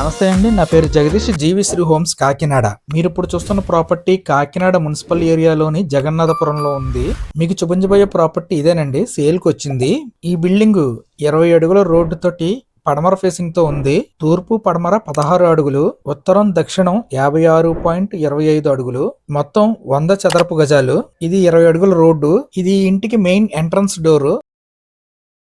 నమస్తే అండి, నా పేరు జగదీష్. జీవిశ్రీ హోమ్స్ కాకినాడ. మీరు ఇప్పుడు చూస్తున్న ప్రాపర్టీ కాకినాడ మున్సిపల్ ఏరియాలోని జగన్నాథపురంలో ఉంది. మీకు చూపించబోయే ప్రాపర్టీ ఇదేనండి, సేల్కి వచ్చింది. ఈ బిల్డింగ్ 20 అడుగుల రోడ్డు తోటి పడమర ఫేసింగ్ తో ఉంది. తూర్పు పడమర 16 అడుగులు, ఉత్తరం దక్షిణం 56.25 అడుగులు, మొత్తం 100 చదరపు గజాలు. ఇది 20 అడుగుల రోడ్డు. ఇది ఇంటికి మెయిన్ ఎంట్రన్స్ డోర్.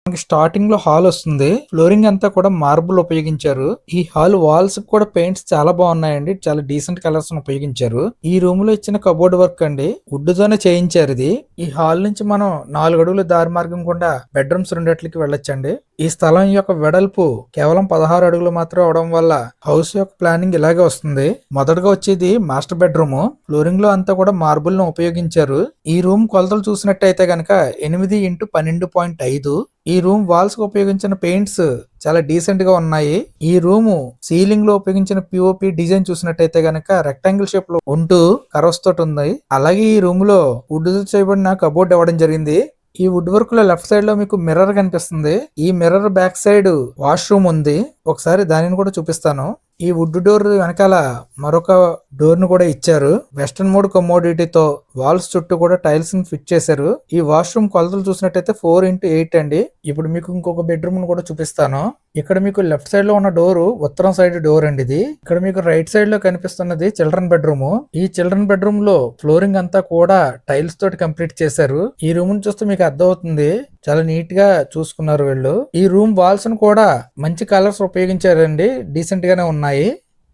మనకి స్టార్టింగ్ లో హాల్ వస్తుంది. ఫ్లోరింగ్ అంతా కూడా మార్బుల్ ఉపయోగించారు. ఈ హాల్ వాల్స్ కూడా పెయింట్స్ చాలా బాగున్నాయండి, చాలా డీసెంట్ కలర్స్ ఉపయోగించారు. ఈ రూమ్ లో ఇచ్చిన కబోర్డ్ వర్క్ అండి వుడ్ తోనే చేయించారు ఇది. ఈ హాల్ నుంచి మనం 4 అడుగుల దారి మార్గం గుండా బెడ్రూమ్స్ రెండిట్లకి వెళ్ళొచ్చండి. ఈ స్థలం యొక్క వెడల్పు కేవలం 16 అడుగులు మాత్రం అవడం వల్ల హౌస్ యొక్క ప్లానింగ్ ఇలాగే వస్తుంది. మొదటగా వచ్చేది మాస్టర్ బెడ్రూమ్. ఫ్లోరింగ్ లో అంతా కూడా మార్బుల్ ను ఉపయోగించారు. ఈ రూమ్ కొలతలు చూసినట్టయితే గనక 8x12.5. ఈ రూమ్ వాల్స్ కు ఉపయోగించిన పెయింట్స్ చాలా డీసెంట్ గా ఉన్నాయి. ఈ రూమ్ సీలింగ్ లో ఉపయోగించిన పిఓపి డిజైన్ చూసినట్టయితే గనక రెక్టాంగిల్ షేప్ లో ఉంటూ కర్వ్స్ తోటి ఉంది. అలాగే ఈ రూమ్ లో వుడ్ తో చేయబడిన కబోర్డ్ ఇవ్వడం జరిగింది. ఈ వుడ్ వర్క్ లో లెఫ్ట్ సైడ్ లో మీకు మిర్రర్ కనిపిస్తుంది. ఈ మిర్రర్ బ్యాక్ సైడ్ వాష్రూమ్ ఉంది. ఒకసారి దానిని కూడా చూపిస్తాను. ఈ వుడ్ డోర్ వెనకాల మరొక డోర్ ను కూడా ఇచ్చారు. వెస్టర్న్ మోడ్ కమోడిటీతో వాల్స్ చుట్టూ కూడా టైల్స్ ని ఫిట్ చేశారు. ఈ వాష్రూమ్ కొలతలు చూసినట్టయితే 4x8 అండి. ఇప్పుడు మీకు ఇంకొక బెడ్రూమ్ ను కూడా చూపిస్తాను. ఇక్కడ మీకు లెఫ్ట్ సైడ్ లో ఉన్న డోర్ ఉత్తరం సైడ్ డోర్ అండి ఇది. ఇక్కడ మీకు రైట్ సైడ్ లో కనిపిస్తున్నది చిల్డ్రన్ బెడ్రూమ్. ఈ చిల్డ్రన్ బెడ్రూమ్ లో ఫ్లోరింగ్ అంతా కూడా టైల్స్ తోటి కంప్లీట్ చేశారు. ఈ రూమ్ ని చూస్తే మీకు అర్థం అవుతుంది, చాలా నీట్ గా చూసుకున్నారు వీళ్ళు. ఈ రూమ్ వాల్స్ ను కూడా మంచి కలర్స్ ఉపయోగించారండి, డీసెంట్ గానే ఉన్నాయి.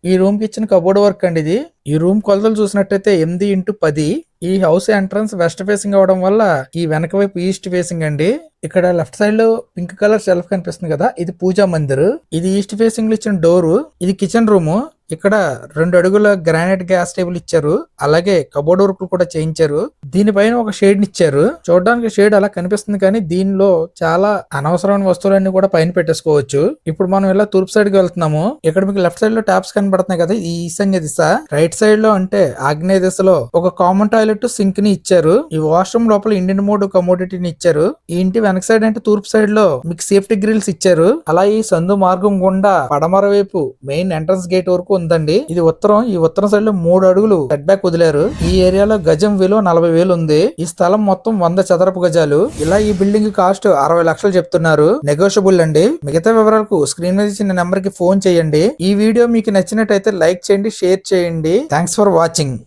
ఈ రూమ్ కి ఇచ్చిన కబోర్డ్ వర్క్ అండి ఇది. ఈ రూమ్ కొలతలు చూసినట్టయితే 8x10. ఈ హౌస్ ఎంట్రన్స్ వెస్ట్ ఫేసింగ్ అవడం వల్ల ఈ వెనక వైపు ఈస్ట్ ఫేసింగ్ అండి. ఇక్కడ లెఫ్ట్ సైడ్ లో పింక్ కలర్ షెల్ఫ్ కనిపిస్తుంది కదా, ఇది పూజా మందిర్. ఇది ఈస్ట్ ఫేసింగ్ లో ఇచ్చిన డోరు. ఇది కిచెన్ రూమ్. ఇక్కడ 2 అడుగుల గ్రానైట్ గ్యాస్ టేబుల్ ఇచ్చారు. అలాగే కబోర్డ్ వర్క్ కూడా చేయించారు. దీనిపైన ఒక షేడ్ ఇచ్చారు. చూడడానికి షేడ్ అలా కనిపిస్తుంది కానీ దీనిలో చాలా అనవసరమైన వస్తువులన్నీ కూడా పైన పెట్టేసుకోవచ్చు. ఇప్పుడు మనం ఇలా తూర్పు సైడ్ కి వెళ్తున్నాము. ఇక్కడ మీకు లెఫ్ట్ సైడ్ లో ట్యాప్స్ కనబడుతున్నాయి కదా, ఈ ఈశాన్య దిశ. రైట్ సైడ్ లో అంటే ఆగ్నేయ దిశలో ఒక కామన్ టాయిలెట్ సింక్ ని ఇచ్చారు. ఈ వాష్రూమ్ లోపల ఇండియన్ మోడ్ కమోడిటీని ఇచ్చారు. ఈ ఇంటి వెనక సైడ్ అంటే తూర్పు సైడ్ లో మీకు సేఫ్టీ గ్రిల్స్ ఇచ్చారు. అలా ఈ సందు మార్గం గుండా పడమర వైపు మెయిన్ ఎంట్రన్స్ గేట్ వరకు ఉందండి. ఇది ఉత్తరం. ఈ ఉత్తరం సైడ్ లో 3 అడుగులు సెట్ బ్యాక్ వదిలారు. ఈ ఏరియాలో గజం విలువ 40,000 ఉంది. ఈ స్థలం మొత్తం 100 చదరపు గజాలు. ఇలా ఈ బిల్డింగ్ కాస్ట్ 60 లక్షలు చెప్తున్నారు. నెగోషియబుల్ అండి. మిగతా వివరాలకు స్క్రీన్ మీద ఇచ్చిన నెంబర్ కి ఫోన్ చేయండి. ఈ వీడియో మీకు నచ్చినట్టయితే లైక్ చేయండి, షేర్ చేయండి. Thanks for watching.